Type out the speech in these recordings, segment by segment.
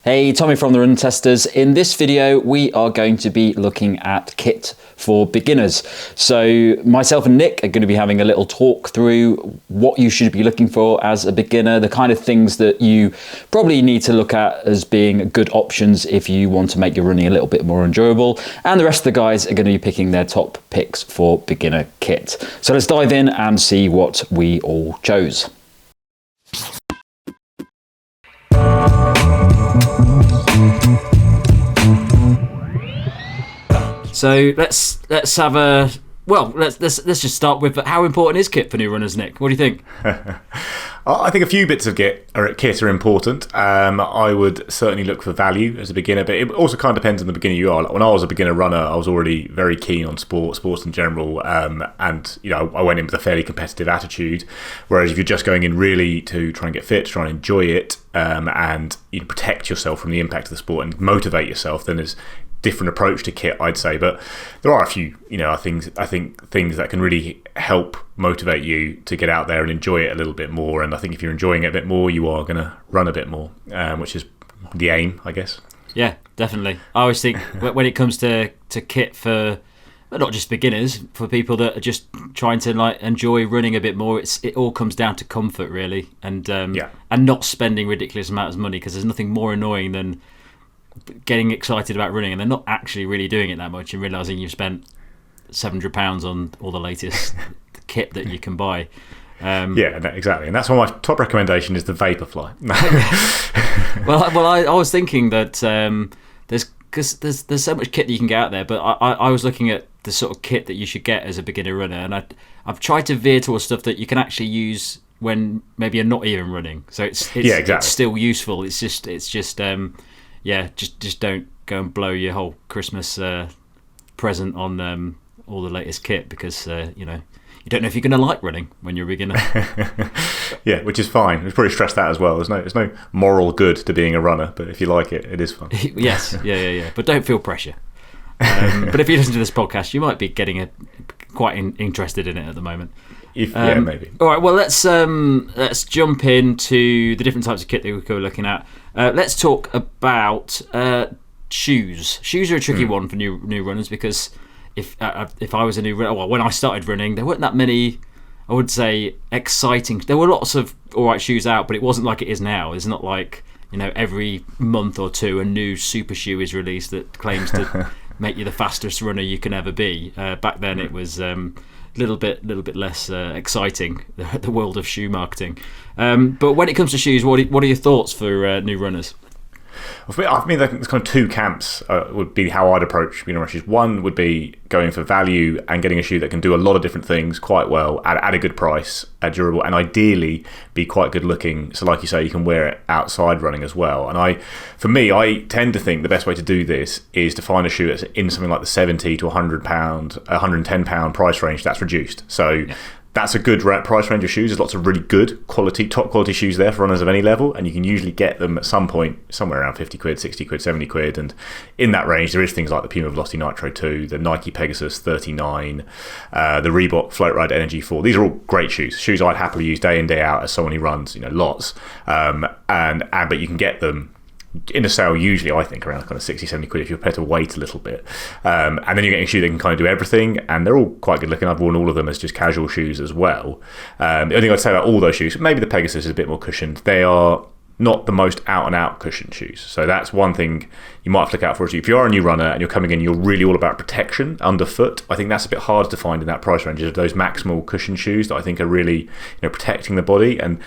Hey, Tommy from the Run Testers. In this video, we are going to be looking at kit for beginners. So myself and Nick are going to be having a little talk through what you should be looking for as a beginner, the kind of things that you probably need to look at as being good options if you want to make your running a little bit more enjoyable. And the rest of the guys are going to be picking their top picks for beginner kit. So let's dive in and see what we all chose. So let's have a let's just start with how important is kit for new runners, Nick? What do you think? I think a few bits of kit are important. I would certainly look for value as a beginner, but it also kind of depends on the beginner you are. Like when I was a beginner runner, I was already very keen on sports in general, and I went in with a fairly competitive attitude. Whereas if you're just going in really to try and get fit, to try and enjoy it, and protect yourself from the impact of the sport and motivate yourself, then there's different approach to kit, I'd say. But there are a few things that can really help motivate you to get out there and enjoy it a little bit more. And I think if you're enjoying it a bit more, you are going to run a bit more, which is the aim, I guess. Yeah, definitely. I always think when it comes to kit for not just beginners, for people that are just trying to enjoy running a bit more, it all comes down to comfort really, and not spending ridiculous amounts of money, because there's nothing more annoying than getting excited about running and they're not actually really doing it that much and realising you've spent £700 on all the latest kit that you can buy. Exactly, and that's why my top recommendation is the Vaporfly. well, I was thinking that there's so much kit that you can get out there, but I was looking at the sort of kit that you should get as a beginner runner, and I've tried to veer towards stuff that you can actually use when maybe you're not even running, so it's still useful. It's just just don't go and blow your whole Christmas present on all the latest kit, because you don't know if you're going to like running when you're a beginner. Yeah, which is fine. We've probably stressed that as well. There's no moral good to being a runner, but if you like it, it is fun. Yes, yeah. But don't feel pressure. But if you listen to this podcast, you might be getting quite interested in it at the moment. Maybe. All right. Well, let's jump into the different types of kit that we were looking at. Let's talk about shoes. Shoes are a tricky one for new runners, because if I was a new runner, when I started running, there weren't that many, I would say, exciting. There were lots of all right shoes out, but it wasn't like it is now. It's not like every month or two a new super shoe is released that claims to make you the fastest runner you can ever be. Back then it was little bit less exciting, the world of shoe marketing. But when it comes to shoes, what are your thoughts for new runners? I mean, there's kind of two camps would be how I'd approach beginner shoes. One would be going for value and getting a shoe that can do a lot of different things quite well at a good price, durable, and ideally be quite good looking. So like you say, you can wear it outside running as well. And I tend to think the best way to do this is to find a shoe that's in something like the £70 to £110 price range that's reduced. So that's a good price range of shoes. There's lots of really good top quality shoes there for runners of any level, and you can usually get them at some point somewhere around 50 quid, 60 quid, 70 quid. And in that range, there is things like the Puma Velocity Nitro 2, the Nike Pegasus 39, the Reebok Float Ride Energy 4. These are all great shoes I'd happily use day in, day out as someone who runs lots. But you can get them in a sale usually, I think, around kind of 60, 70 quid if you're prepared to wait a little bit. And then you're getting a shoe that can kind of do everything, and they're all quite good looking. I've worn all of them as just casual shoes as well. The only thing I'd say about all those shoes, maybe the Pegasus is a bit more cushioned. They are not the most out-and-out cushioned shoes. So that's one thing you might have to look out for. If you are a new runner and you're coming in, you're really all about protection underfoot. I think that's a bit hard to find in that price range, of those maximal cushion shoes that I think are really protecting the body. And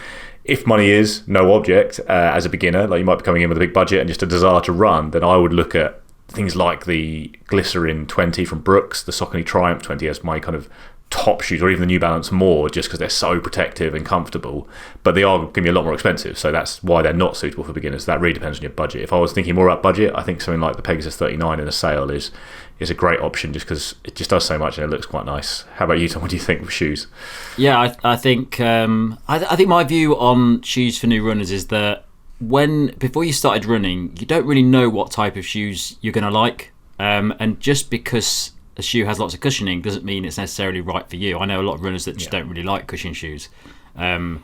if money is no object as a beginner, like you might be coming in with a big budget and just a desire to run, then I would look at things like the Glycerin 20 from Brooks, the Saucony Triumph 20 as my kind of top shoes, or even the New Balance more, just because they're so protective and comfortable. But they are going to be a lot more expensive, so that's why they're not suitable for beginners. That really depends on your budget. If I was thinking more about budget, I think something like the Pegasus 39 in a sale is a great option, just because it just does so much and it looks quite nice. How about you, Tom? What do you think of shoes? Yeah, I think I think my view on shoes for new runners is that before you started running, you don't really know what type of shoes you're going to like, and just because a shoe has lots of cushioning doesn't mean it's necessarily right for you. I know a lot of runners that just don't really like cushion shoes, and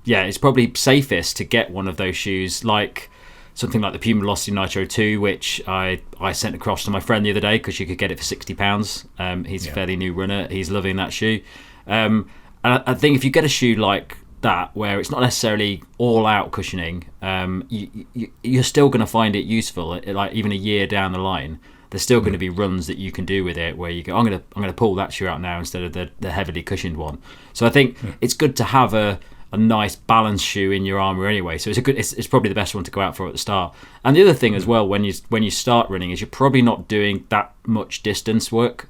it's probably safest to get one of those shoes like something like the Puma Velocity Nitro 2, which I sent across to my friend the other day because you could get it for £60. He's a fairly new runner. He's loving that shoe. And I think if you get a shoe like that, where it's not necessarily all out cushioning, you're still going to find it useful. Like even a year down the line, there's still going to be runs that you can do with it where you go, I'm going to pull that shoe out now instead of the heavily cushioned one. So I think it's good to have a nice balanced shoe in your armour anyway. So it's probably the best one to go out for at the start. And the other thing as well, when you start running, is you're probably not doing that much distance work.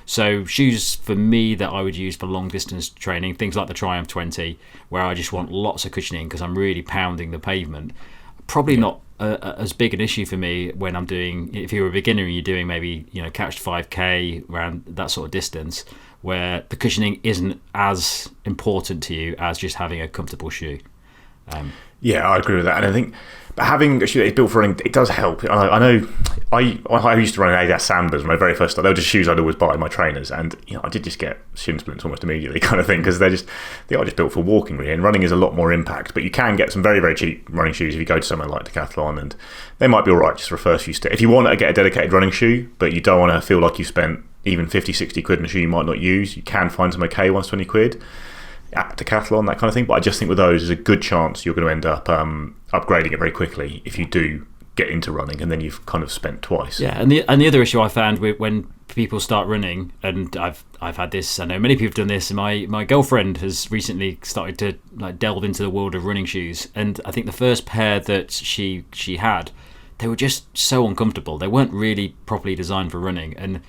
So shoes for me that I would use for long distance training, things like the Triumph 20, where I just want lots of cushioning because I'm really pounding the pavement, probably not as big an issue for me when I'm doing, if you're a beginner and you're doing maybe couch to 5k around that sort of distance, where the cushioning isn't as important to you as just having a comfortable shoe. Yeah, I agree with that, and I think having a shoe that is built for running, it does help. I know I used to run Adidas Sambas when I very first started. They were just shoes I'd always buy my trainers, and I did just get shin splints almost immediately, kind of thing, because they are just built for walking really, and running is a lot more impact. But you can get some very, very cheap running shoes if you go to somewhere like Decathlon, and they might be all right just for a first few steps. If you want to get a dedicated running shoe, but you don't want to feel like you've spent even 50, 60 quid in a shoe you might not use, you can find some okay ones, 20 quid at Decathlon, that kind of thing. But I just think with those, there's a good chance you're going to end up upgrading it very quickly if you do get into running, and then you've kind of spent twice. Yeah, and the other issue I found when people start running, and I've had this, I know many people have done this, and my girlfriend has recently started to delve into the world of running shoes, and I think the first pair that she had, they were just so uncomfortable. They weren't really properly designed for running, and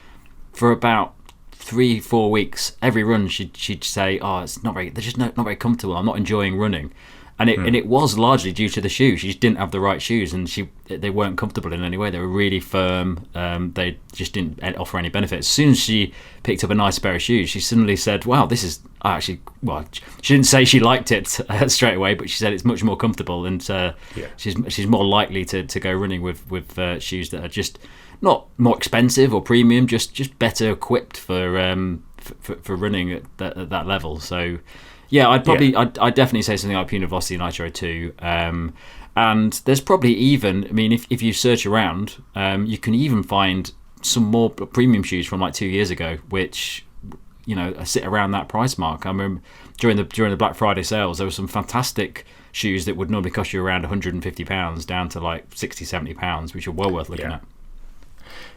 for about 3-4 weeks, every run she'd say, they're just not very comfortable, I'm not enjoying running. And it was largely due to the shoes. She just didn't have the right shoes, and they weren't comfortable in any way. They were really firm. They just didn't offer any benefit. As soon as she picked up a nice pair of shoes, she suddenly said, wow, this is actually, well, she didn't say she liked it straight away, but she said it's much more comfortable, and she's more likely to go running with shoes that are just not more expensive or premium, just better equipped for running at that level. So yeah, I'd definitely say something like Puma Velocity Nitro 2. And there's probably even, I mean, if you search around, you can even find some more premium shoes from like 2 years ago, which sit around that price mark. I remember during the Black Friday sales, there were some fantastic shoes that would normally cost you around £150 down to like £60-70, which are well worth looking at.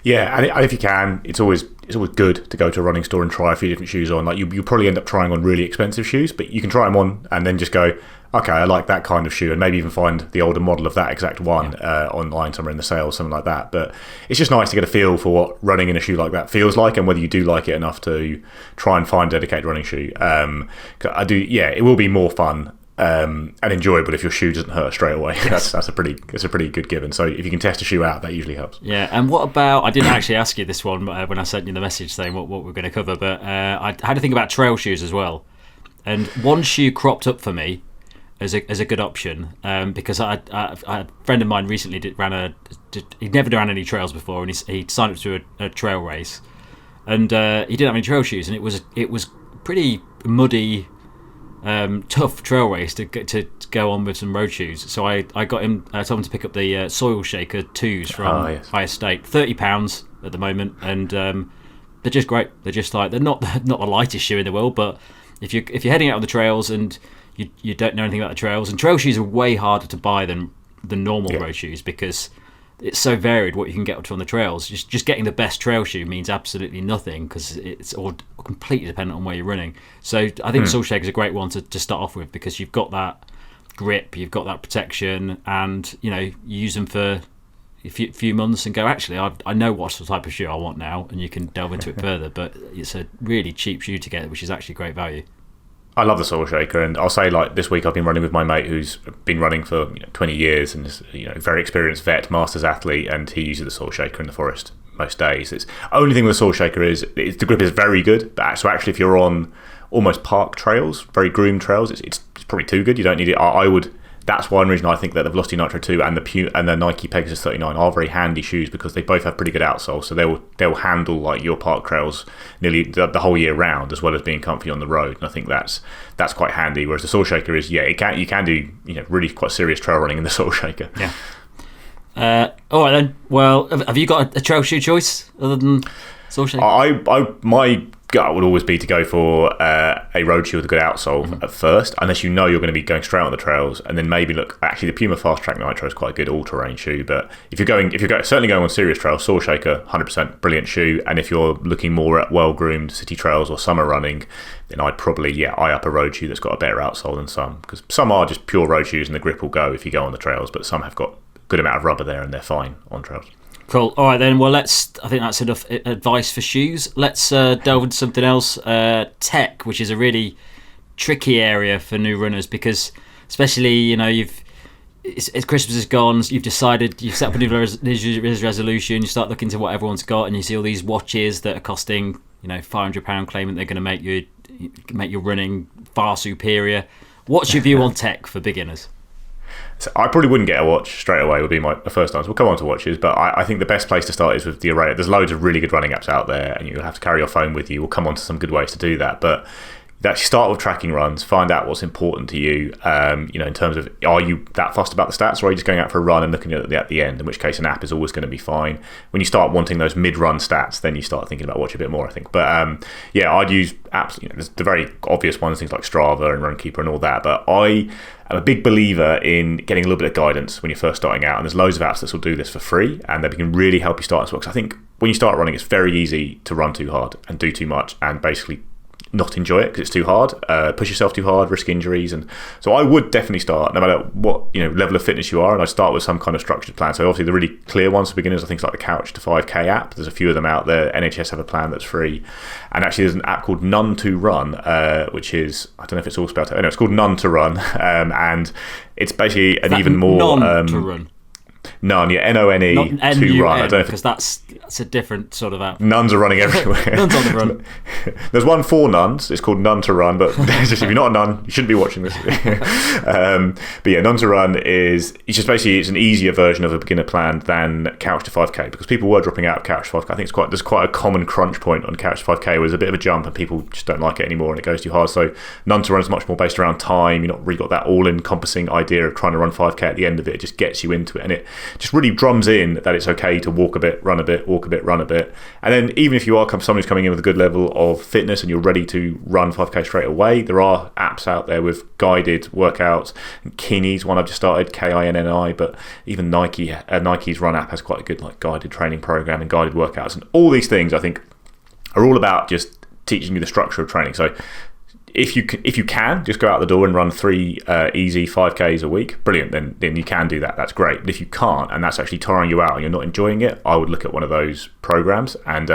Yeah, and if you can, it's always good to go to a running store and try a few different shoes on. Like you probably end up trying on really expensive shoes, but you can try them on and then just go, okay, I like that kind of shoe, and maybe even find the older model of that exact one online somewhere in the sale, something like that. But it's just nice to get a feel for what running in a shoe like that feels like, and whether you do like it enough to try and find a dedicated running shoe. It will be more fun and enjoyable if your shoe doesn't hurt straight away. Yes. That's a pretty good given. So if you can test a shoe out, that usually helps. Yeah, and what about, I didn't actually ask you this one when I sent you the message saying what we're going to cover, but I had to think about trail shoes as well. And one shoe cropped up for me as a good option, because a friend of mine recently he'd never ran any trails before, and he signed up to a trail race, and he didn't have any trail shoes, and it was pretty muddy, tough trail race to go on with some road shoes. So I got him, told him to pick up the Soil Shaker 2s from High Estate, £30 at the moment, and they're just great. They're just like, they're not the lightest shoe in the world, but if you're heading out on the trails and you don't know anything about the trails, and trail shoes are way harder to buy than normal road shoes, because it's so varied what you can get up to on the trails. Just getting the best trail shoe means absolutely nothing, because it's all completely dependent on where you're running. So I think Soul Shaker is a great one to start off with, because you've got that grip, you've got that protection, and you use them for a few months and go, actually, I know what type of shoe I want now, and you can delve into it further. But it's a really cheap shoe to get, which is actually great value. I love the Soil Shaker, and I'll say, like, this week I've been running with my mate who's been running for 20 years and is very experienced vet, masters athlete, and he uses the Soil Shaker in the forest most days. It's only thing with the Soil Shaker is the grip is very good, but so actually if you're on almost park trails, very groomed trails, it's probably too good. You don't need it. That's one reason I think that the Velocity Nitro 2 and the Nike Pegasus 39 are very handy shoes, because they both have pretty good outsoles, so they'll handle like your park trails nearly the whole year round, as well as being comfy on the road. And I think that's quite handy. Whereas the Soil Shaker is, you can do really quite serious trail running in the Soil Shaker. Yeah. All right then. Well, have you got a trail shoe choice other than Soul Shaker? My gut would always be to go for a road shoe with a good outsole at first, unless you know you're going to be going straight on the trails, and then maybe look. Actually, the Puma Fast Track Nitro is quite a good all-terrain shoe, but if you're certainly going on serious trails, Soul Shaker 100% brilliant shoe. And if you're looking more at well-groomed city trails or summer running, then I'd probably eye up a road shoe that's got a better outsole than some, because some are just pure road shoes and the grip will go if you go on the trails, but some have got a good amount of rubber there and they're fine on trails. Cool. All right then. Well, I think that's enough advice for shoes. Let's delve into something else. Tech, which is a really tricky area for new runners, because especially it's Christmas is gone. So you've set up a new resolution. You start looking to what everyone's got, and you see all these watches that are costing £500, claiming they're going to make your running far superior. What's your view on tech for beginners? So I probably wouldn't get a watch straight away, would be my first answer. We'll come on to watches, but I think the best place to start is with the array. There's loads of really good running apps out there, and you'll have to carry your phone with you. We'll come on to some good ways to do that, but actually start with tracking runs, find out what's important to you, in terms of, are you that fussed about the stats, or are you just going out for a run and looking at the end, in which case an app is always going to be fine. When you start wanting those mid-run stats, then you start thinking about watch a bit more, I think. But I'd use apps, there's the very obvious ones, things like Strava and Runkeeper and all that, but I am a big believer in getting a little bit of guidance when you're first starting out, and there's loads of apps that will do this for free, and they can really help you start as well, because I think when you start running, it's very easy to run too hard and do too much and basically not enjoy it because it's too hard, push yourself too hard, risk injuries. And so I would definitely start, no matter what level of fitness you are, and I start with some kind of structured plan. So obviously the really clear ones for beginners are things like the Couch to 5K app. There's a few of them out there. NHS have a plan that's free, and actually there's an app called None to Run, which is, I don't know if it's all spelled out. No, it's called None to Run, and it's basically an even more to run. None, None to run. I don't know because that's a different sort of app. Nuns are running everywhere. Nuns on the run. There's one for nuns. It's called None to Run, but if you're not a nun, you shouldn't be watching this. But None to Run it's an easier version of a beginner plan than Couch to 5K, because people were dropping out of Couch to 5K. I think there's quite a common crunch point on Couch to 5K where there's a bit of a jump and people just don't like it anymore and it goes too hard. So None to Run is much more based around time. You've not really got that all-encompassing idea of trying to run 5K at the end of it. It just gets you into it, and it just really drums in that it's okay to walk a bit, run a bit, walk a bit, run a bit. And then even if you are someone who's coming in with a good level of fitness and you're ready to run 5K straight away, there are apps out there with guided workouts. Kinni's one I've just started, Kinni, but even Nike's Run app has quite a good guided training program and guided workouts. And all these things I think are all about just teaching you the structure of training. So if you can just go out the door and run 3 easy 5Ks a week, brilliant, then you can do that. That's great. But if you can't, and that's actually tiring you out and you're not enjoying it, I would look at one of those programs and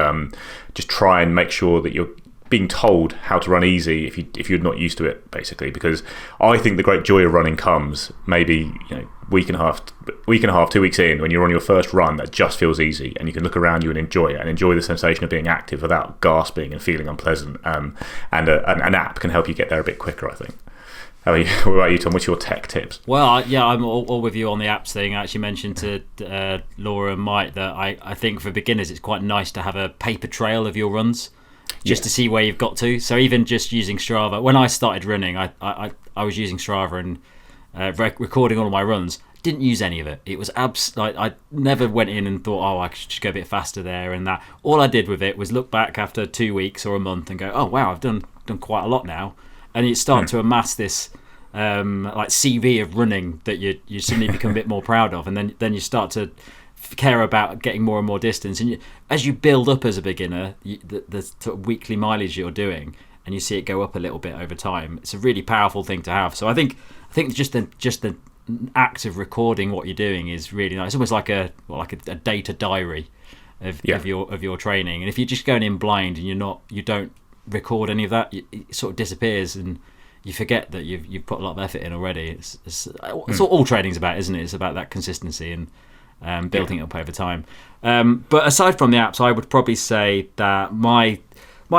just try and make sure that you're being told how to run easy if you're not used to it, basically. Because I think the great joy of running comes maybe week and a half, 2 weeks in, when you're on your first run that just feels easy and you can look around you and enjoy it and enjoy the sensation of being active without gasping and feeling unpleasant. And an app can help you get there a bit quicker, I think. What about you, Tom? What's your tech tips? Well, I'm all with you on the apps thing. I actually mentioned to Laura and Mike that I think for beginners it's quite nice to have a paper trail of your runs, just to see where you've got to. So even just using Strava, when I started running, I was using Strava and recording all of my runs. Didn't use any of it. It was I never went in and thought, I should just go a bit faster there and that. All I did with it was look back after 2 weeks or a month and go, oh wow, I've done quite a lot now. And you start to amass this CV of running that you suddenly become a bit more proud of, and then you start to care about getting more and more distance. And as you build up as a beginner, the sort of weekly mileage you're doing, and you see it go up a little bit over time, it's a really powerful thing to have. So I think just the act of recording what you're doing is really nice. It's almost like a data diary of your training. And if you're just going in blind and you don't record any of that, it sort of disappears and you forget that you've put a lot of effort in already. It's what all training's about, isn't it? It's about that consistency and building it up over time. But aside from the apps, I would probably say that my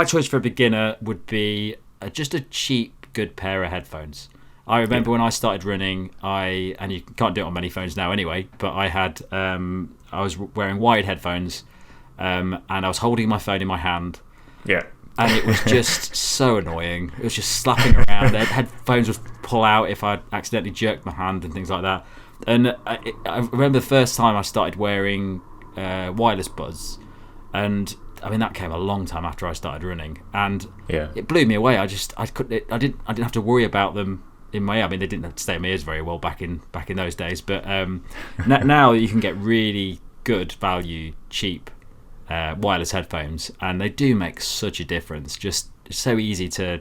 choice for a beginner would be just a cheap, good pair of headphones. I remember when I started running, and you can't do it on many phones now anyway, but I was wearing wired headphones, and I was holding my phone in my hand. Yeah. And it was just so annoying. It was just slapping around. Headphones would pull out if I accidentally jerked my hand and things like that. And I remember the first time I started wearing wireless buds, and I mean that came a long time after I started running, and it blew me away. I didn't have to worry about them in my ear. I mean, they didn't have to stay in my ears very well back in those days, but now you can get really good value, cheap wireless headphones, and they do make such a difference. Just it's so easy to,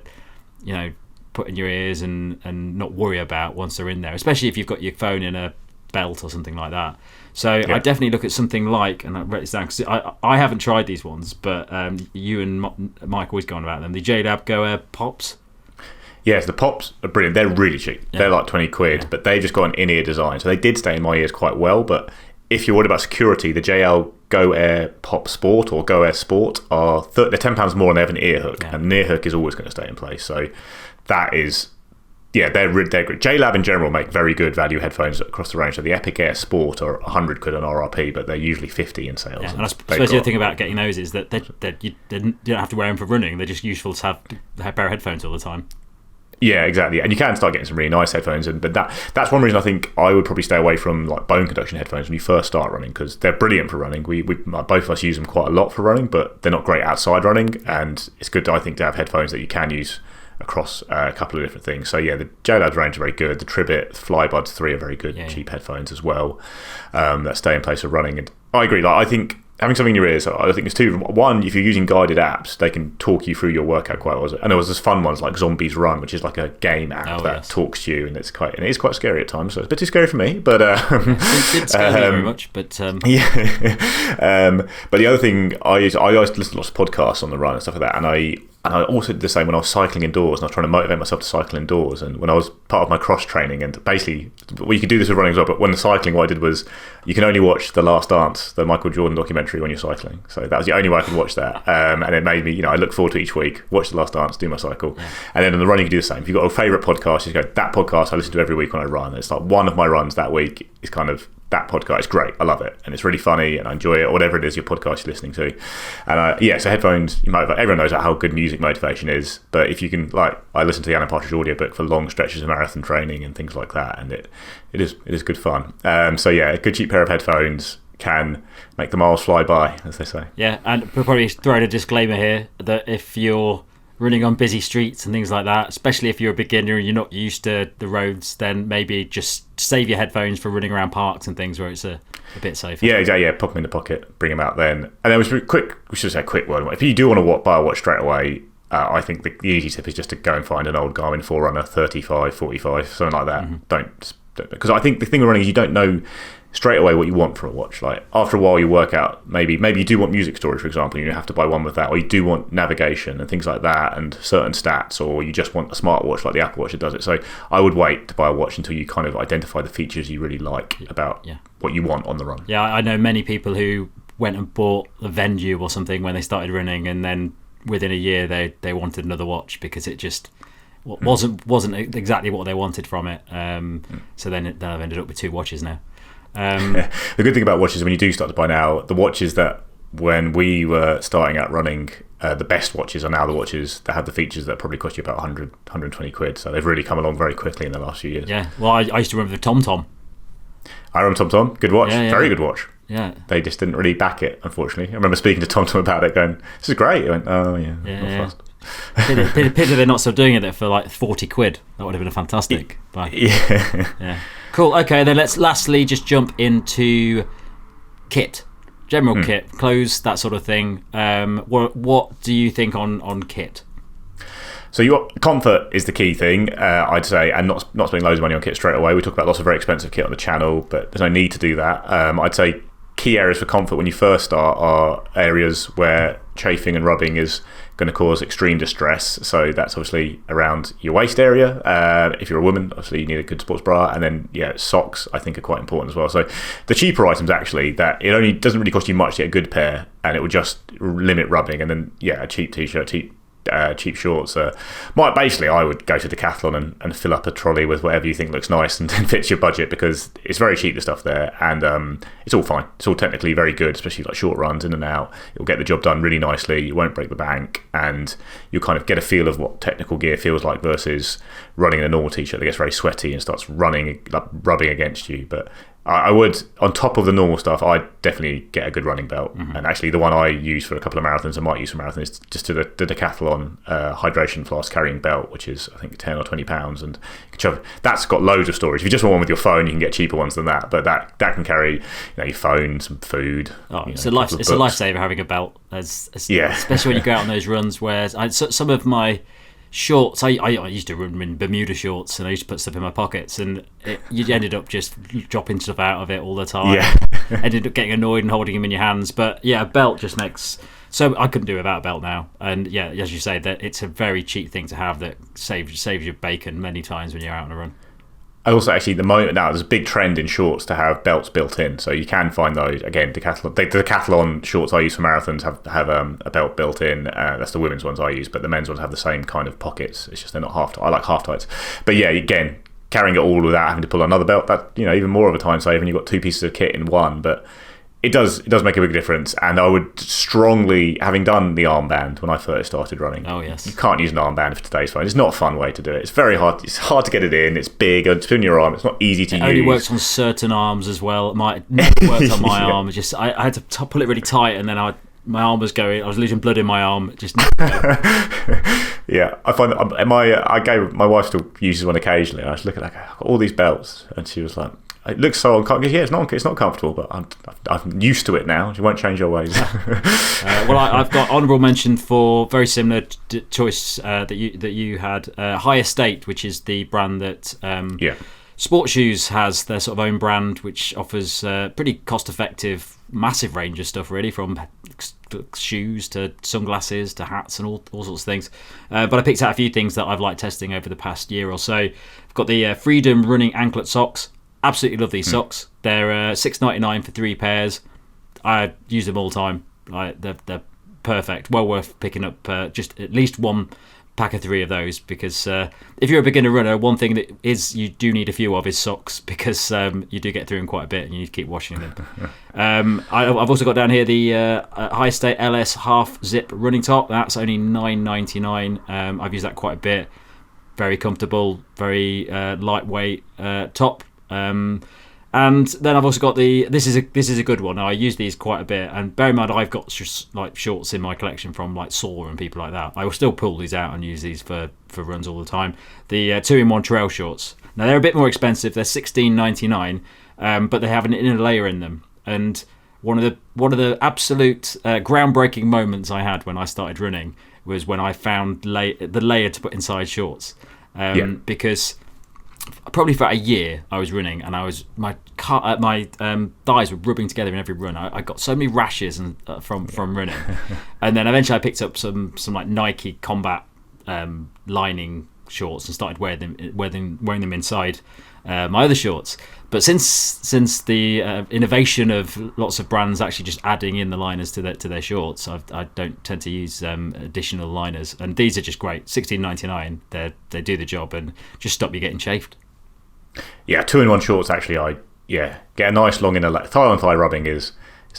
put in your ears and not worry about once they're in there, especially if you've got your phone in a belt or something like that. So I definitely look at something like, and I wrote this down because I haven't tried these ones, but you and Mike always go on about them, the JLab Go Air Pops. Yes, the Pops are brilliant. They're really cheap. They're like 20 quid, but they've just got an in-ear design. So they did stay in my ears quite well, but if you're worried about security, the JL Go Air Pop Sport or Go Air Sport they're £10 more and they have an ear hook, and an ear hook is always going to stay in place. So that is... they're great. JLab in general make very good value headphones across the range. So the Epic Air Sport are 100 quid on RRP, but they're usually 50 in sales. Yeah, and I suppose the other thing about getting those is that you don't have to wear them for running. They're just useful to have a pair of headphones all the time. Yeah, exactly. And you can start getting some really nice headphones. But that's one reason I think I would probably stay away from like bone conduction headphones when you first start running, because they're brilliant for running. We both of us use them quite a lot for running, but they're not great outside running. And it's good, I think, to have headphones that you can use across a couple of different things. So the JLabs range are very good. The Tribit, Flybuds 3 are very good, cheap headphones as well, that stay in place for running. And I agree. Like, I think having something in your ears, I think it's two. One, if you're using guided apps, they can talk you through your workout quite well. And there was this fun ones like Zombies Run, which is like a game app that talks to you, and it is quite scary at times. So it's a bit too scary for me, but didn't scare me very much. But but the other thing, I used to listen to lots of podcasts on the run and stuff like that, and I also did the same when I was cycling indoors, and I was trying to motivate myself to cycle indoors. And when I was part of my cross training, and basically, well, you can do this with running as well, but when the cycling, what I did was you can only watch The Last Dance, the Michael Jordan documentary, when you're cycling. So that was the only way I could watch that. And it made me, I look forward to each week, watch The Last Dance, do my cycle. Yeah. And then on the running, you can do the same. If you've got a favourite podcast, you go, that podcast I listen to every week when I run. It's like one of my runs that week is kind of that podcast. It's great. I love it. And it's really funny and I enjoy it, or whatever it is your podcast you're listening to. And so headphones, everyone knows how good music motivation is. But if you can, I listen to the Alan Partridge audiobook for long stretches of marathon training and things like that. And it is good fun. A good cheap pair of headphones can make the miles fly by, as they say. Yeah, and we'll probably throw in a disclaimer here that if you're running on busy streets and things like that, especially if you're a beginner and you're not used to the roads, then maybe just save your headphones for running around parks and things where it's a bit safer. Yeah, exactly. Yeah, pop them in the pocket, bring them out then. And then we should say a quick one. If you do want to buy a watch straight away, I think the easy tip is just to go and find an old Garmin Forerunner 35, 45, something like that. Mm-hmm. Because I think the thing with running is you don't know straight away what you want from a watch. Like after a while you work out, maybe you do want music storage, for example, and you have to buy one with that, or you do want navigation and things like that and certain stats, or you just want a smartwatch like the Apple Watch that does it. So I would wait to buy a watch until you kind of identify the features you really like about what you want on the run. Yeah, I know many people who went and bought a Venue or something when they started running, and then within a year they wanted another watch because it just wasn't exactly what they wanted from it. So then I've ended up with two watches now. The good thing about watches, when you do start to buy now, the watches that when we were starting out running, the best watches are now the watches that have the features that probably cost you about 100, 120 quid. So they've really come along very quickly in the last few years. Yeah, well, I used to remember the TomTom. I remember TomTom, good watch, very good watch. Yeah, they just didn't really back it, unfortunately. I remember speaking to TomTom about it, going, "This is great." I went, "Oh yeah, not fast." Pity they're not still doing it for like 40 quid. That would have been a fantastic buy. Yeah. Cool. Okay, then let's lastly just jump into kit, general kit, clothes, that sort of thing. What do you think on kit? So comfort is the key thing, I'd say, and not spending loads of money on kit straight away. We talk about lots of very expensive kit on the channel, but there's no need to do that. I'd say key areas for comfort when you first start are areas where chafing and rubbing is going to cause extreme distress. So that's obviously around your waist area. If you're a woman, obviously you need a good sports bra, and then socks I think are quite important as well. So the cheaper items actually, that it only doesn't really cost you much to get a good pair, and it will just limit rubbing. And then a cheap t-shirt, cheap cheap shorts. Basically, I would go to Decathlon and fill up a trolley with whatever you think looks nice and fits your budget, because it's very cheap, the stuff there, and it's all fine. It's all technically very good, especially like short runs in and out. It'll get the job done really nicely. You won't break the bank, and you'll kind of get a feel of what technical gear feels like versus running in a normal t-shirt that gets very sweaty and starts rubbing against you. But I would, on top of the normal stuff, I'd definitely get a good running belt. And actually, the one I use for a couple of marathons, I might use for marathons, is just the Decathlon hydration flask carrying belt, which is, I think, 10 or 20 pounds. And that's got loads of storage. If you just want one with your phone, you can get cheaper ones than that. But that can carry your phone, some food. It's a lifesaver having a belt, especially when you go out on those runs where some of my shorts, I used to run in Bermuda shorts, and I used to put stuff in my pockets, and you ended up just dropping stuff out of it all the time. Ended up getting annoyed and holding them in your hands. But a belt just makes, so I couldn't do without a belt now. And as you say, that it's a very cheap thing to have that saves your bacon many times when you're out on a run. And also, actually, the moment now, there's a big trend in shorts to have belts built in, so you can find those. Again, the Decathlon shorts I use for marathons have a belt built in. That's the women's ones I use, but the men's ones have the same kind of pockets. It's just they're not half. I like half tights, but again, carrying it all without having to pull another belt, that even more of a time save, and you've got two pieces of kit in one. But it does make a big difference, and I would strongly, having done the armband when I first started running. Oh yes, you can't use an armband for today's phone. It's not a fun way to do it. It's very hard. It's hard to get it in. It's big. It's in your arm. It's not easy to use. It only works on certain arms as well. It might never worked on my arm. Just I had to pull it really tight, and then my arm was going. I was losing blood in my arm. Just yeah, I find that my wife still uses one occasionally. I just look at that. I've got all these belts, and she was like, it looks so uncomfortable. Yeah, it's not comfortable, but I'm used to it now. You won't change your ways. I've got honourable mention for very similar choice that you had. High Estate, which is the brand that Sport Shoes has their sort of own brand, which offers pretty cost-effective, massive range of stuff, really, from shoes to sunglasses to hats and all sorts of things. But I picked out a few things that I've liked testing over the past year or so. I've got the Freedom Running Anklet Socks. Absolutely love these socks. They're $6.99 for 3 pairs. I use them all the time. They're perfect. Well worth picking up just at least one pack of 3 of those, because if you're a beginner runner, one thing that you do need a few of is socks, because you do get through them quite a bit and you need to keep washing them. I've also got down here the High Estate LS half zip running top. That's only $9.99. I've used that quite a bit. Very comfortable, very lightweight top. And then I've also got this is a good one. I use these quite a bit, and bear in mind I've got just like shorts in my collection from like Saw and people like that. I will still pull these out and use these for runs all the time. The 2-in-1 trail shorts. Now they're a bit more expensive. They're $16.99, but they have an inner layer in them. And one of the absolute groundbreaking moments I had when I started running was when I found the layer to put inside shorts, because probably for a year I was running, and my thighs were rubbing together in every run. I got so many rashes from running, and then eventually I picked up some like Nike Combat lining shorts and started wearing them inside my other shorts. But since the innovation of lots of brands actually just adding in the liners to their shorts, I don't tend to use additional liners, and these are just great. $16.99. They do the job and just stop you getting chafed. Yeah, 2-in-1 shorts actually. Get a nice long inner thigh on thigh rubbing it's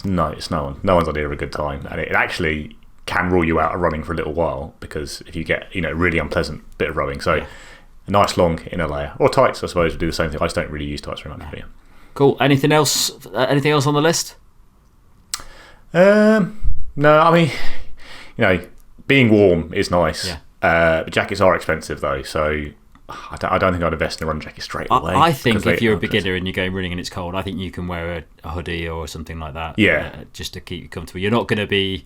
no one's idea of a good time, and it actually can rule you out of running for a little while, because if you get really unpleasant bit of rubbing. So. Yeah. A nice long inner layer, or tights, I suppose, would do the same thing. I just don't really use tights very much. Yeah. Cool. Anything else on the list? No, I mean, being warm is nice. Yeah. Jackets are expensive though, so I don't think I'd invest in a run jacket straight away. I think if you're a beginner and you're going running and it's cold, I think you can wear a hoodie or something like that. Yeah. Just to keep you comfortable. You're not going to be.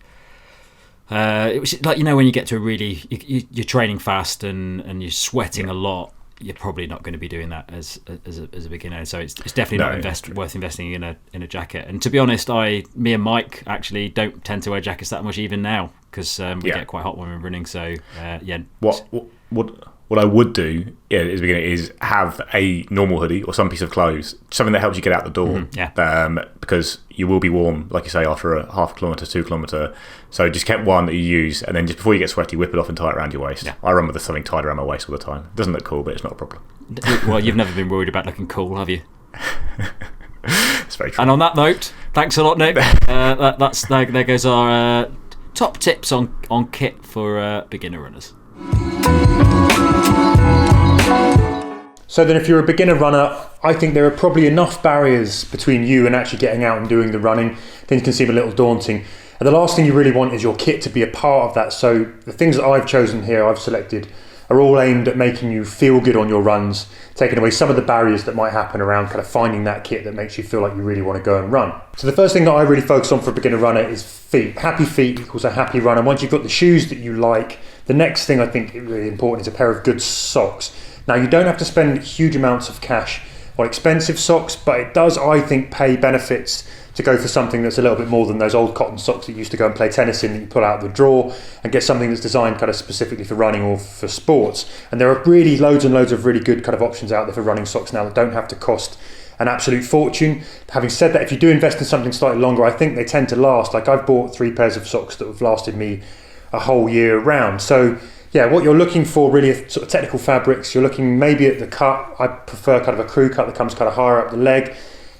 It was like when you get to you're training fast and you're sweating a lot, you're probably not going to be doing that as a beginner. So it's definitely not worth investing in a jacket. And to be honest, me and Mike actually don't tend to wear jackets that much even now, because we get quite hot when we're running. So What What I would do is have a normal hoodie or some piece of clothes, something that helps you get out the door. Because you will be warm, like you say, after a half kilometre, 2 kilometre. So just get one that you use, and then just before you get sweaty, whip it off and tie it around your waist. Yeah. I run with something tied around my waist all the time. It doesn't look cool, but it's not a problem. Well, you've never been worried about looking cool, have you? It's very true. And on that note, thanks a lot, Nick. There goes our top tips on kit for beginner runners. So then if you're a beginner runner, I think there are probably enough barriers between you and actually getting out and doing the running. Things can seem a little daunting. And the last thing you really want is your kit to be a part of that. So the things that I've chosen here, I've selected, are all aimed at making you feel good on your runs, taking away some of the barriers that might happen around kind of finding that kit that makes you feel like you really want to go and run. So the first thing that I really focus on for a beginner runner is feet. Happy feet equals a happy runner. Once you've got the shoes that you like, the next thing I think is really important is a pair of good socks. Now, you don't have to spend huge amounts of cash on expensive socks, but it does, I think, pay benefits to go for something that's a little bit more than those old cotton socks that you used to go and play tennis in that you pull out of the drawer, and get something that's designed kind of specifically for running or for sports. And there are really loads and loads of really good kind of options out there for running socks now that don't have to cost an absolute fortune. Having said that, if you do invest in something slightly longer, I think they tend to last. Like, I've bought 3 pairs of socks that have lasted me a whole year round. So yeah, what you're looking for really are sort of technical fabrics. You're looking maybe at the cut. I prefer kind of a crew cut that comes kind of higher up the leg,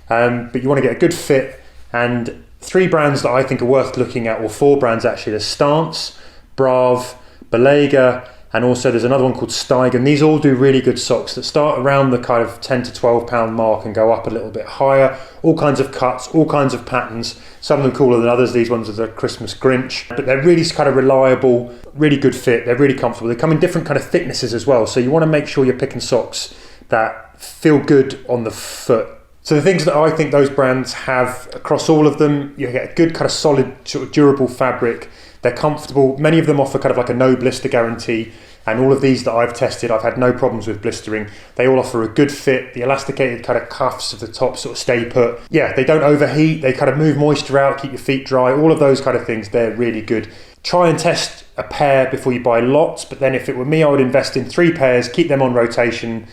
but you want to get a good fit. And 3 brands that I think are worth looking at, or 4 brands actually. There's Stance, Brav, Belega, and also there's another one called Steigen. These all do really good socks that start around the kind of 10 to 12 pound mark and go up a little bit higher. All kinds of cuts, all kinds of patterns. Some of them cooler than others. These ones are the Christmas Grinch, but they're really kind of reliable, really good fit. They're really comfortable. They come in different kind of thicknesses as well. So you want to make sure you're picking socks that feel good on the foot. So the things that I think those brands have across all of them, you get a good kind of solid sort of durable fabric. They're comfortable. Many of them offer kind of like a no blister guarantee. And all of these that I've tested, I've had no problems with blistering. They all offer a good fit. The elasticated kind of cuffs of the top sort of stay put. Yeah, they don't overheat. They kind of move moisture out, keep your feet dry. All of those kind of things, they're really good. Try and test a pair before you buy lots. But then if it were me, I would invest in 3 pairs, keep them on rotation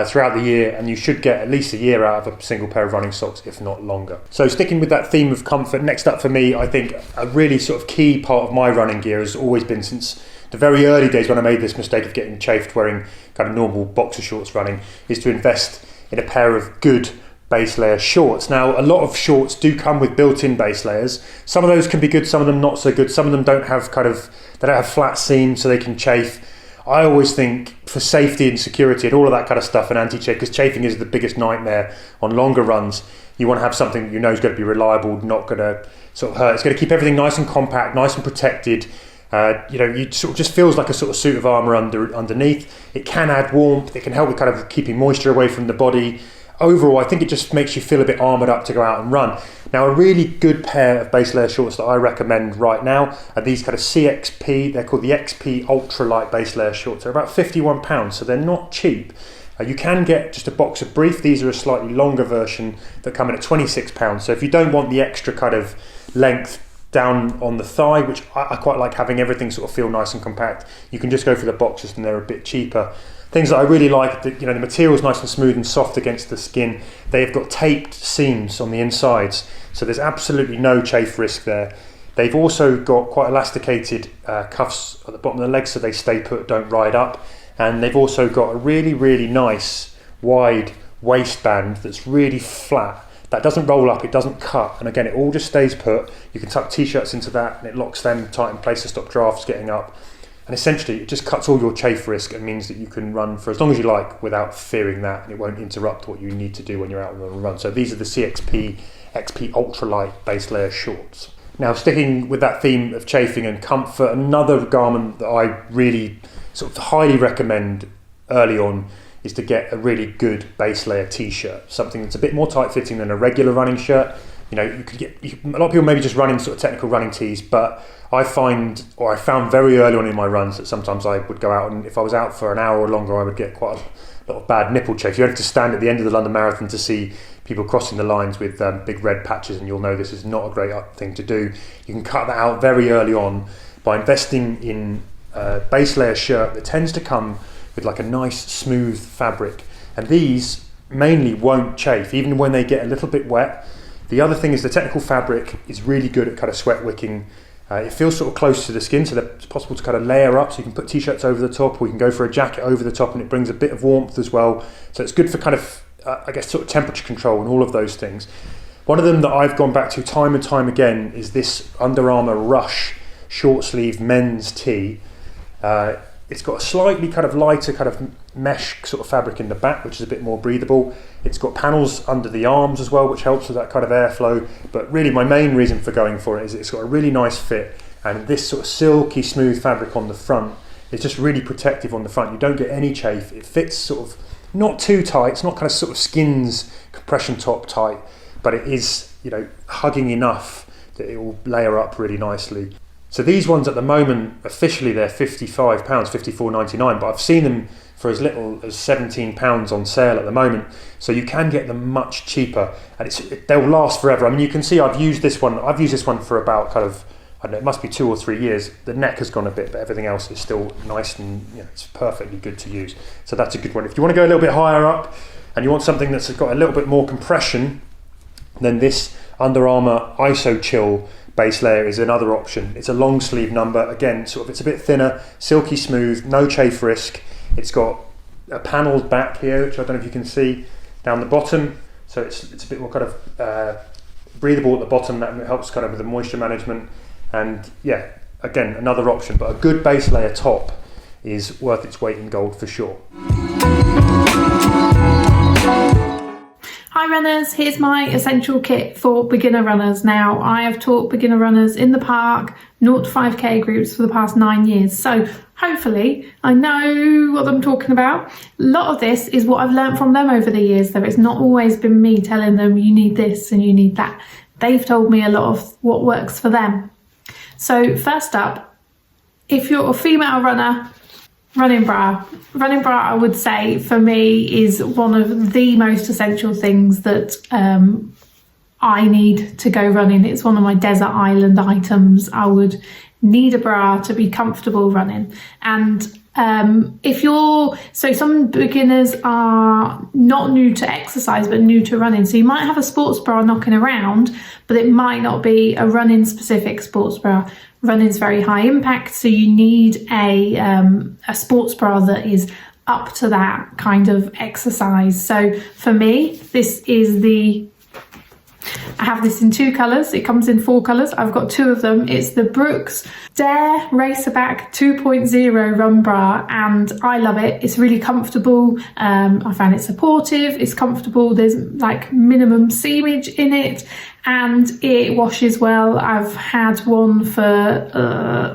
throughout the year, and you should get at least a year out of a single pair of running socks, if not longer. So sticking with that theme of comfort, next up for me, I think a really sort of key part of my running gear has always been, since the very early days when I made this mistake of getting chafed wearing kind of normal boxer shorts running, is to invest in a pair of good base layer shorts. Now, a lot of shorts do come with built-in base layers. Some of those can be good, some of them not so good. Some of them don't have flat seams, so they can chafe. I always think for safety and security and all of that kind of stuff, and anti-chafe, because chafing is the biggest nightmare on longer runs, you want to have something that you know is going to be reliable, not going to sort of hurt. It's going to keep everything nice and compact, nice and protected. You sort of just feels like a sort of suit of armour underneath. It can add warmth. It can help with kind of keeping moisture away from the body. Overall, I think it just makes you feel a bit armoured up to go out and run. Now, a really good pair of base layer shorts that I recommend right now are these kind of CXP. They're called the XP Ultralight base layer shorts. They're about £51, so they're not cheap. You can get just a box of brief. These are a slightly longer version that come in at £26. So if you don't want the extra kind of length down on the thigh, which I quite like having everything sort of feel nice and compact, you can just go for the boxers and they're a bit cheaper. Things that I really like, the material is nice and smooth and soft against the skin. They've got taped seams on the insides, so there's absolutely no chafe risk there. They've also got quite elasticated cuffs at the bottom of the legs, so they stay put, don't ride up. And they've also got a really, really nice wide waistband that's really flat. That doesn't roll up, it doesn't cut, and again, it all just stays put. You can tuck t-shirts into that and it locks them tight in place to stop drafts getting up. And essentially, it just cuts all your chafe risk and means that you can run for as long as you like without fearing that, and it won't interrupt what you need to do when you're out on a run. So these are the CXP XP Ultralight base layer shorts. Now, sticking with that theme of chafing and comfort, another garment that I really sort of highly recommend early on is to get a really good base layer t-shirt, something that's a bit more tight-fitting than a regular running shirt. You know, you could get a lot of people maybe just running sort of technical running tees, but I found very early on in my runs that sometimes I would go out, and if I was out for an hour or longer, I would get quite a lot of bad nipple chafe. You have to stand at the end of the London Marathon to see people crossing the lines with big red patches, and you'll know this is not a great thing to do. You can cut that out very early on by investing in a base layer shirt that tends to come with like a nice smooth fabric. And these mainly won't chafe, even when they get a little bit wet. The other thing is the technical fabric is really good at kind of sweat wicking. It feels sort of close to the skin, so that it's possible to kind of layer up. So you can put t-shirts over the top, or you can go for a jacket over the top, and it brings a bit of warmth as well. So it's good for kind of, I guess, sort of temperature control and all of those things. One of them that I've gone back to time and time again is this Under Armour Rush short sleeve men's tee. It's got a slightly kind of lighter kind of mesh sort of fabric in the back, which is a bit more breathable. It's got panels under the arms as well, which helps with that kind of airflow. But really my main reason for going for it is it's got a really nice fit, and this sort of silky smooth fabric on the front is just really protective on the front. You don't get any chafe. It fits sort of not too tight. It's not kind of sort of skins compression top tight, but it is, you know, hugging enough that it will layer up really nicely. So these ones at the moment, officially they're £55, £54.99, but I've seen them for as little as £17 on sale at the moment. So you can get them much cheaper, and they'll last forever. I mean, you can see I've used this one for about kind of, I don't know, it must be 2 or 3 years. The neck has gone a bit, but everything else is still nice, and you know, it's perfectly good to use. So that's a good one. If you want to go a little bit higher up and you want something that's got a little bit more compression, then this Under Armour ISO Chill base layer is another option. It's a long sleeve number. Again, sort of, it's a bit thinner, silky smooth, no chafe risk. It's got a panelled back here, which I don't know if you can see down the bottom. So it's a bit more kind of breathable at the bottom. That helps kind of with the moisture management. And yeah, again, another option. But a good base layer top is worth its weight in gold for sure. Hi runners, here's my essential kit for beginner runners. Now, I have taught beginner runners in the park, 0 to 5k groups for the past 9 years. So hopefully I know what I'm talking about. A lot of this is what I've learned from them over the years, though it's not always been me telling them you need this and you need that. They've told me a lot of what works for them. So first up, if you're a female runner, running bra. Running bra, I would say, for me, is one of the most essential things that I need to go running. It's one of my desert island items. I would need a bra to be comfortable running. And so some beginners are not new to exercise, but new to running. So you might have a sports bra knocking around, but it might not be a running specific sports bra. Running's very high impact, so you need a sports bra that is up to that kind of exercise. So for me, I have this in 2 colours. It comes in 4 colours. I've got 2 of them. It's the Brooks Dare Racerback 2.0 run bra, and I love it. It's really comfortable. I found it supportive. It's comfortable. There's like minimum seamage in it, and it washes well. I've had one for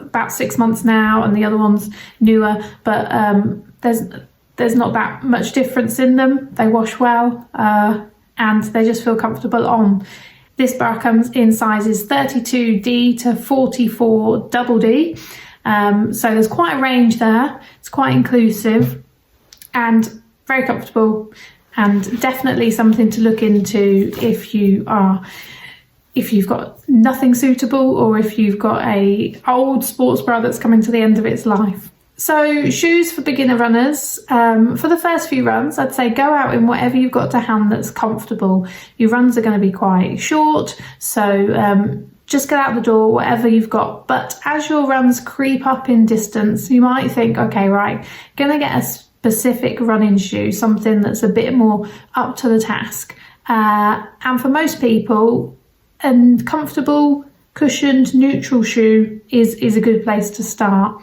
about 6 months now, and the other one's newer, but there's not that much difference in them. They wash well, and they just feel comfortable on. This bra comes in sizes 32D to 44 double D. So there's quite a range there. It's quite inclusive and very comfortable, and definitely something to look into if you've got nothing suitable, or if you've got a old sports bra that's coming to the end of its life. So shoes for beginner runners. For the first few runs, I'd say go out in whatever you've got to hand that's comfortable. Your runs are going to be quite short, so just get out the door, whatever you've got. But as your runs creep up in distance, you might think, okay, right, going to get a specific running shoe, something that's a bit more up to the task. And for most people, a comfortable, cushioned, neutral shoe is a good place to start.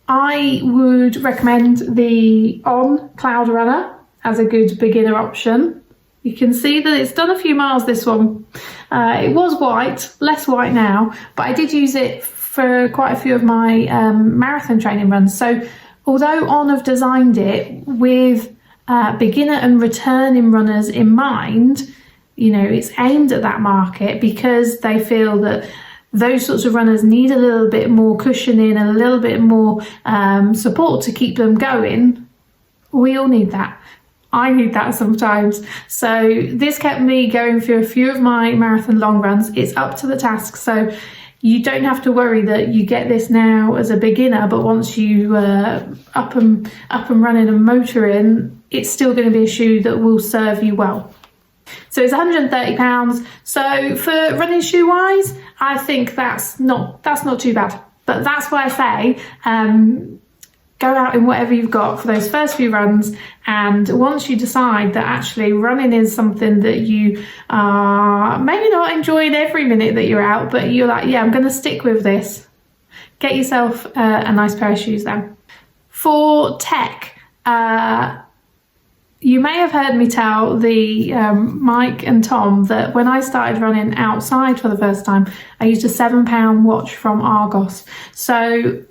I would recommend the On Cloud Runner as a good beginner option. You can see that it's done a few miles, this one. It was white, less white now, but I did use it for quite a few of my marathon training runs. So although On have designed it with beginner and returning runners in mind, you know, it's aimed at that market because they feel that those sorts of runners need a little bit more cushioning and a little bit more support to keep them going. We all need that. I need that sometimes. So this kept me going for a few of my marathon long runs. It's up to the task. So you don't have to worry that you get this now as a beginner, but once you up and running and motoring, it's still going to be a shoe that will serve you well. So it's £130. So for running shoe wise, I think that's not too bad. But that's why I say go out in whatever you've got for those first few runs, and once you decide that actually running is something that you are maybe not enjoying every minute that you're out, but you're like, yeah, I'm going to stick with this, get yourself a nice pair of shoes then. For tech, you may have heard me tell the Mike and Tom that when I started running outside for the first time, I used a £7 watch from Argos. So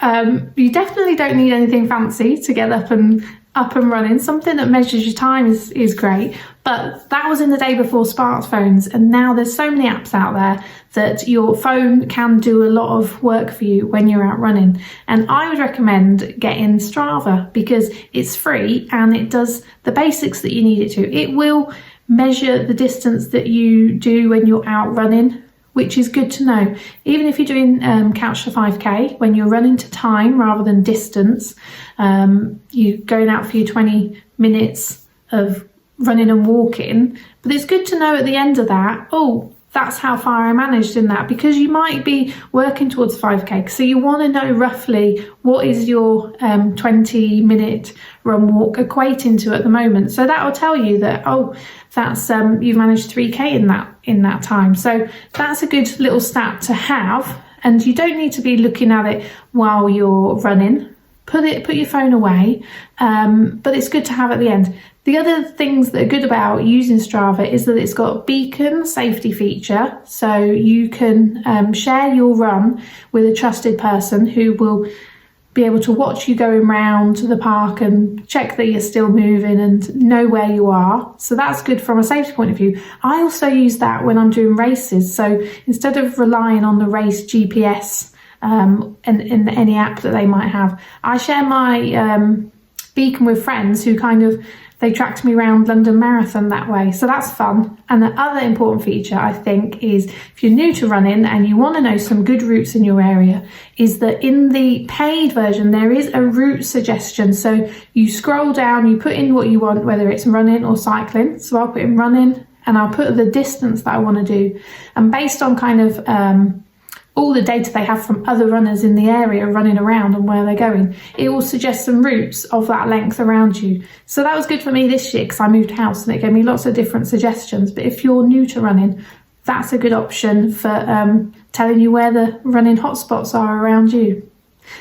you definitely don't need anything fancy to get up and running. Something that measures your time is great. But that was in the day before smartphones, and now there's so many apps out there that your phone can do a lot of work for you when you're out running. And I would recommend getting Strava because it's free and it does the basics that you need it to. It will measure the distance that you do when you're out running, which is good to know. Even if you're doing Couch to 5K, when you're running to time rather than distance, you're going out for your 20 minutes of running and walking. But it's good to know at the end of that, oh, that's how far I managed in that, because you might be working towards 5K. So you want to know roughly what is your 20-minute run walk equating to at the moment. So that will tell you that, oh, that's you've managed 3K in that time. So that's a good little stat to have, and you don't need to be looking at it while you're running. Put your phone away, but it's good to have at the end. The other things that are good about using Strava is that it's got a beacon safety feature, so you can share your run with a trusted person who will be able to watch you going round the park and check that you're still moving and know where you are. So that's good from a safety point of view. I also use that when I'm doing races. So instead of relying on the race GPS and in any app that they might have, I share my beacon with friends who they tracked me around London Marathon that way. So that's fun. And the other important feature, I think, is if you're new to running and you want to know some good routes in your area, is that in the paid version, there is a route suggestion. So you scroll down, you put in what you want, whether it's running or cycling. So I'll put in running and I'll put the distance that I want to do. And based on all the data they have from other runners in the area running around and where they're going, it will suggest some routes of that length around you. So that was good for me this year because I moved house and it gave me lots of different suggestions. But if you're new to running, that's a good option for telling you where the running hotspots are around you.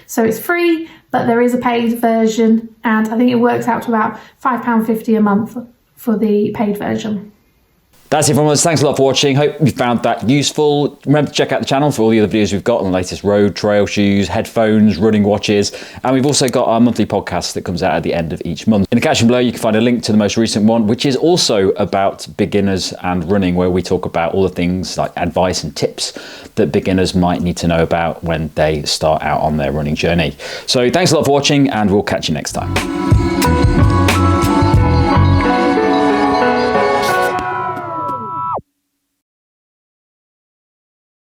So it's free, but there is a paid version, and I think it works out to about £5.50 a month for the paid version. That's it from us. Thanks a lot for watching. Hope you found that useful. Remember to check out the channel for all the other videos we've got on the latest road, trail shoes, headphones, running watches. And we've also got our monthly podcast that comes out at the end of each month. In the caption below, you can find a link to the most recent one, which is also about beginners and running, where we talk about all the things like advice and tips that beginners might need to know about when they start out on their running journey. So thanks a lot for watching, and we'll catch you next time.